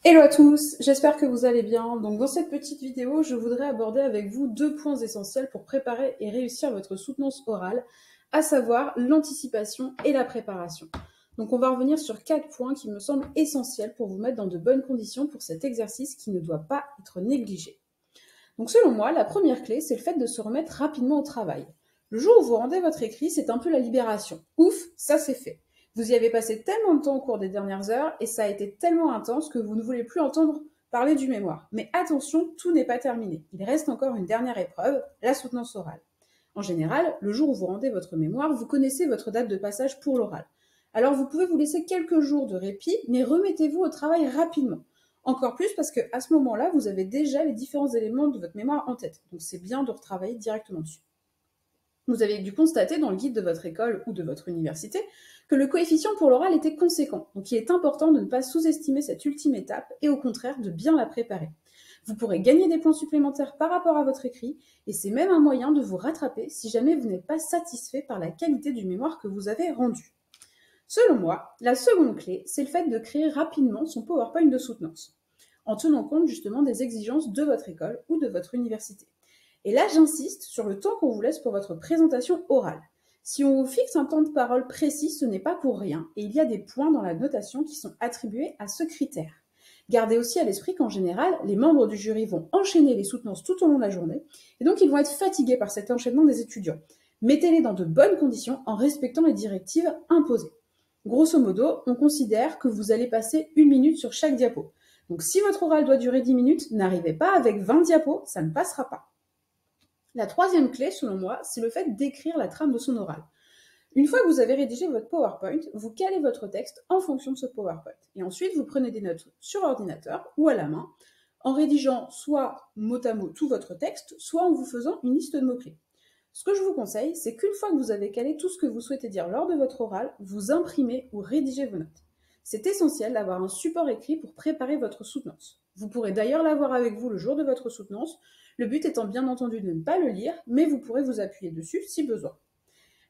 Hello à tous, j'espère que vous allez bien. Donc dans cette petite vidéo, je voudrais aborder avec vous deux points essentiels pour préparer et réussir votre soutenance orale, à savoir l'anticipation et la préparation. Donc on va revenir sur 4 points qui me semblent essentiels pour vous mettre dans de bonnes conditions pour cet exercice qui ne doit pas être négligé. Donc selon moi, la première clé, c'est le fait de se remettre rapidement au travail. Le jour où vous rendez votre écrit, c'est un peu la libération. Ouf, ça c'est fait. Vous y avez passé tellement de temps au cours des dernières heures et ça a été tellement intense que vous ne voulez plus entendre parler du mémoire. Mais attention, tout n'est pas terminé. Il reste encore une dernière épreuve, la soutenance orale. En général, le jour où vous rendez votre mémoire, vous connaissez votre date de passage pour l'oral. Alors vous pouvez vous laisser quelques jours de répit, mais remettez-vous au travail rapidement. Encore plus parce qu'à ce moment-là, vous avez déjà les différents éléments de votre mémoire en tête. Donc c'est bien de retravailler directement dessus. Vous avez dû constater dans le guide de votre école ou de votre université que le coefficient pour l'oral était conséquent. Donc il est important de ne pas sous-estimer cette ultime étape et au contraire de bien la préparer. Vous pourrez gagner des points supplémentaires par rapport à votre écrit et c'est même un moyen de vous rattraper si jamais vous n'êtes pas satisfait par la qualité du mémoire que vous avez rendu. Selon moi, la seconde clé, c'est le fait de créer rapidement son PowerPoint de soutenance, en tenant compte justement des exigences de votre école ou de votre université. Et là, j'insiste sur le temps qu'on vous laisse pour votre présentation orale. Si on vous fixe un temps de parole précis, ce n'est pas pour rien, et il y a des points dans la notation qui sont attribués à ce critère. Gardez aussi à l'esprit qu'en général, les membres du jury vont enchaîner les soutenances tout au long de la journée, et donc ils vont être fatigués par cet enchaînement des étudiants. Mettez-les dans de bonnes conditions en respectant les directives imposées. Grosso modo, on considère que vous allez passer 1 minute sur chaque diapo. Donc si votre oral doit durer 10 minutes, n'arrivez pas avec 20 diapos, ça ne passera pas. La troisième clé, selon moi, c'est le fait d'écrire la trame de son oral. Une fois que vous avez rédigé votre PowerPoint, vous calez votre texte en fonction de ce PowerPoint. Et ensuite, vous prenez des notes sur ordinateur ou à la main, en rédigeant soit mot à mot tout votre texte, soit en vous faisant une liste de mots-clés. Ce que je vous conseille, c'est qu'une fois que vous avez calé tout ce que vous souhaitez dire lors de votre oral, vous imprimez ou rédigez vos notes. C'est essentiel d'avoir un support écrit pour préparer votre soutenance. Vous pourrez d'ailleurs l'avoir avec vous le jour de votre soutenance, le but étant bien entendu de ne pas le lire, mais vous pourrez vous appuyer dessus si besoin.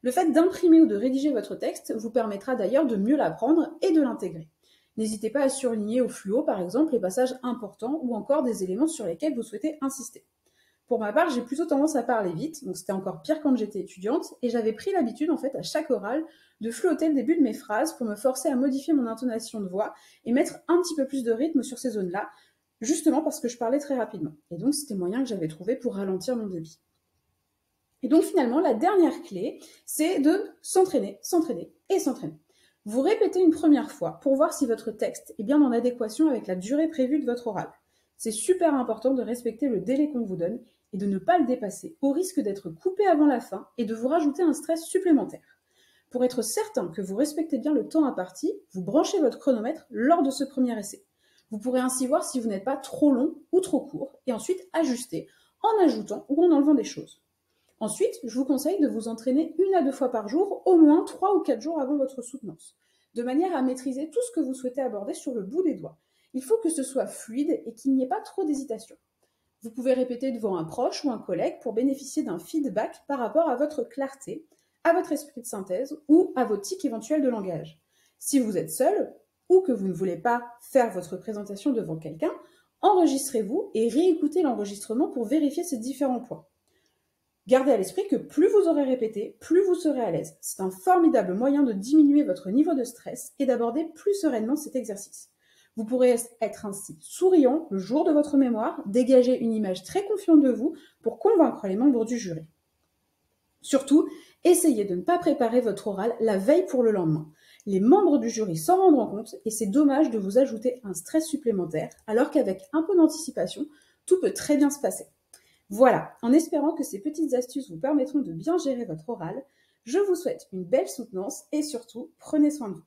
Le fait d'imprimer ou de rédiger votre texte vous permettra d'ailleurs de mieux l'apprendre et de l'intégrer. N'hésitez pas à surligner au fluo, par exemple, les passages importants ou encore des éléments sur lesquels vous souhaitez insister. Pour ma part, j'ai plutôt tendance à parler vite, donc c'était encore pire quand j'étais étudiante, et j'avais pris l'habitude, en fait, à chaque oral, de flotter le début de mes phrases pour me forcer à modifier mon intonation de voix et mettre un petit peu plus de rythme sur ces zones-là, justement parce que je parlais très rapidement. Et donc, c'était le moyen que j'avais trouvé pour ralentir mon débit. Et donc, finalement, la dernière clé, c'est de s'entraîner, s'entraîner et s'entraîner. Vous répétez une première fois pour voir si votre texte est bien en adéquation avec la durée prévue de votre oral. C'est super important de respecter le délai qu'on vous donne et de ne pas le dépasser, au risque d'être coupé avant la fin et de vous rajouter un stress supplémentaire. Pour être certain que vous respectez bien le temps imparti, vous branchez votre chronomètre lors de ce premier essai. Vous pourrez ainsi voir si vous n'êtes pas trop long ou trop court et ensuite ajuster en ajoutant ou en enlevant des choses. Ensuite, je vous conseille de vous entraîner 1 à 2 fois par jour, au moins 3 ou 4 jours avant votre soutenance, de manière à maîtriser tout ce que vous souhaitez aborder sur le bout des doigts. Il faut que ce soit fluide et qu'il n'y ait pas trop d'hésitation. Vous pouvez répéter devant un proche ou un collègue pour bénéficier d'un feedback par rapport à votre clarté, à votre esprit de synthèse ou à vos tics éventuels de langage. Si vous êtes seul ou que vous ne voulez pas faire votre présentation devant quelqu'un, enregistrez-vous et réécoutez l'enregistrement pour vérifier ces différents points. Gardez à l'esprit que plus vous aurez répété, plus vous serez à l'aise. C'est un formidable moyen de diminuer votre niveau de stress et d'aborder plus sereinement cet exercice. Vous pourrez être ainsi souriant le jour de votre mémoire, dégager une image très confiante de vous pour convaincre les membres du jury. Surtout, essayez de ne pas préparer votre oral la veille pour le lendemain. Les membres du jury s'en rendront compte et c'est dommage de vous ajouter un stress supplémentaire alors qu'avec un peu d'anticipation, tout peut très bien se passer. Voilà, en espérant que ces petites astuces vous permettront de bien gérer votre oral, je vous souhaite une belle soutenance et surtout, prenez soin de vous.